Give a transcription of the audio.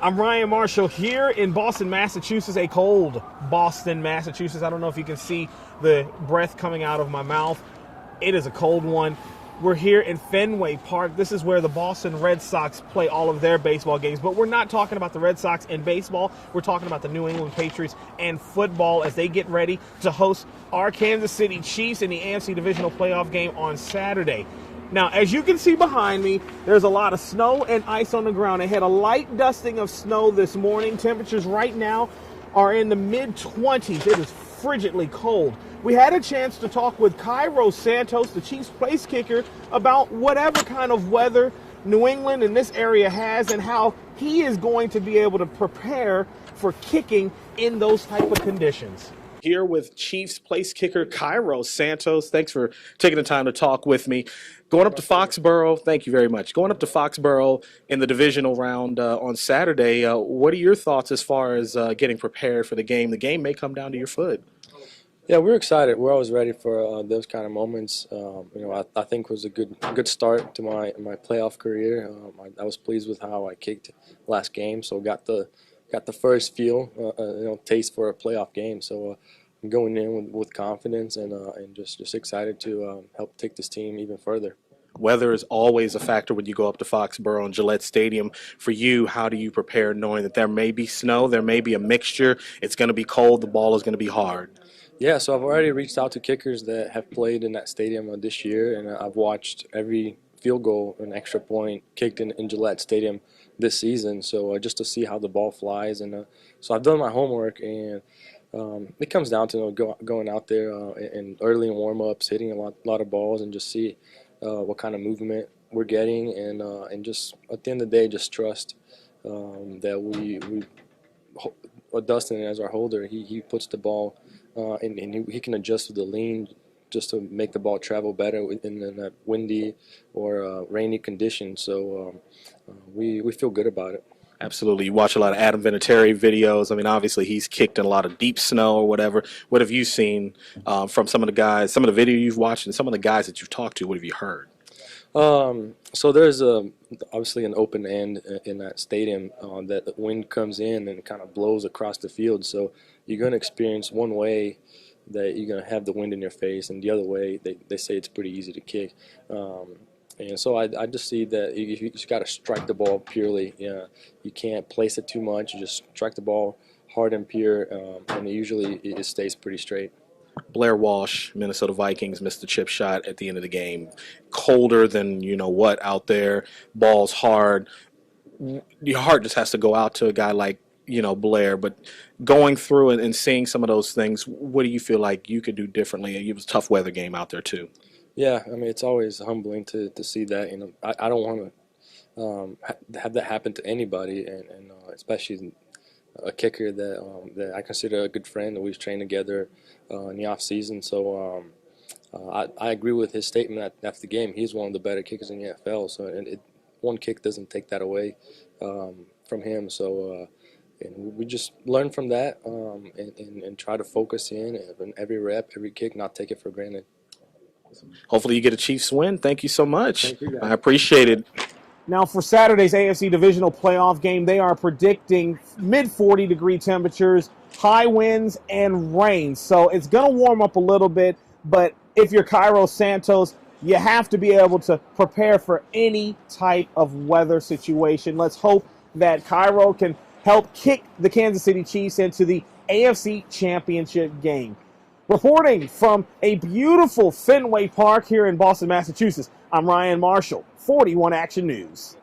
I'm Ryan Marshall here in Boston, Massachusetts, a cold Boston, Massachusetts. I don't know if you can see the breath coming out of my mouth. It is a cold one. We're here in Fenway Park. This is where the Boston Red Sox play all of their baseball games. But we're not talking about the Red Sox in baseball. We're talking about the New England Patriots and football as they get ready to host our Kansas City Chiefs in the AFC Divisional Playoff game on Saturday. Now, as you can see behind me, there's a lot of snow and ice on the ground. It had a light dusting of snow this morning. Temperatures right now are in the mid-20s. It is frigidly cold. We had a chance to talk with Cairo Santos, the Chiefs place kicker, about whatever kind of weather New England in this area has and how he is going to be able to prepare for kicking in those type of conditions. Here with Chiefs place kicker Cairo Santos. Thanks for taking the time to talk with me. Going up to Foxborough, thank you very much. Going up to Foxborough in the divisional round on Saturday, what are your thoughts as far as getting prepared for the game? The game may come down to your foot. Yeah, we're excited. We're always ready for those kind of moments. I think it was a good start to my playoff career. I was pleased with how I kicked last game, so got the first feel, taste for a playoff game. So I'm going in with confidence and just excited to help take this team even further. Weather is always a factor when you go up to Foxborough and Gillette Stadium. For you, how do you prepare knowing that there may be snow, there may be a mixture, it's going to be cold, the ball is going to be hard? Yeah, so I've already reached out to kickers that have played in that stadium this year, and I've watched every field goal and extra point kicked in Gillette Stadium this season, so just to see how the ball flies. And so I've done my homework, and it comes down to going out there and early in warm-ups, hitting a lot of balls, and just see what kind of movement we're getting, and just at the end of the day, just trust that we Dustin, as our holder, he puts the ball and he can adjust to the lean just to make the ball travel better in that windy or rainy condition. So we feel good about it. Absolutely. You watch a lot of Adam Vinatieri videos. I mean, obviously he's kicked in a lot of deep snow or whatever. What have you seen from some of the guys, some of the video you've watched, and some of the guys that you've talked to? What have you heard? So there's obviously an open end in that stadium that the wind comes in and kind of blows across the field. So you're going to experience one way that you're going to have the wind in your face, and the other way they say it's pretty easy to kick. And so I just see that you just got to strike the ball purely. You can't place it too much. You just strike the ball hard and pure, and usually it stays pretty straight. Blair Walsh, Minnesota Vikings, missed the chip shot at the end of the game. Colder than you know what out there. Ball's hard. Your heart just has to go out to a guy like Blair. But going through and seeing some of those things, what do you feel like you could do differently? It was a tough weather game out there too. Yeah, I mean, it's always humbling to see that. I don't want to have that happen to anybody, and especially a kicker that I consider a good friend, that we've trained together in the off season. So I agree with his statement after the game. He's one of the better kickers in the NFL. So one kick doesn't take that away from him. So and we just learn from that and try to focus in every rep, every kick, not take it for granted. Hopefully you get a Chiefs win. Thank you so much. Thank you, guys. I appreciate it. Now, for Saturday's AFC Divisional Playoff game, they are predicting mid-40-degree temperatures, high winds, and rain. So it's going to warm up a little bit, but if you're Cairo Santos, you have to be able to prepare for any type of weather situation. Let's hope that Cairo can help kick the Kansas City Chiefs into the AFC Championship game. Reporting from a beautiful Fenway Park here in Boston, Massachusetts, I'm Ryan Marshall, 41 Action News.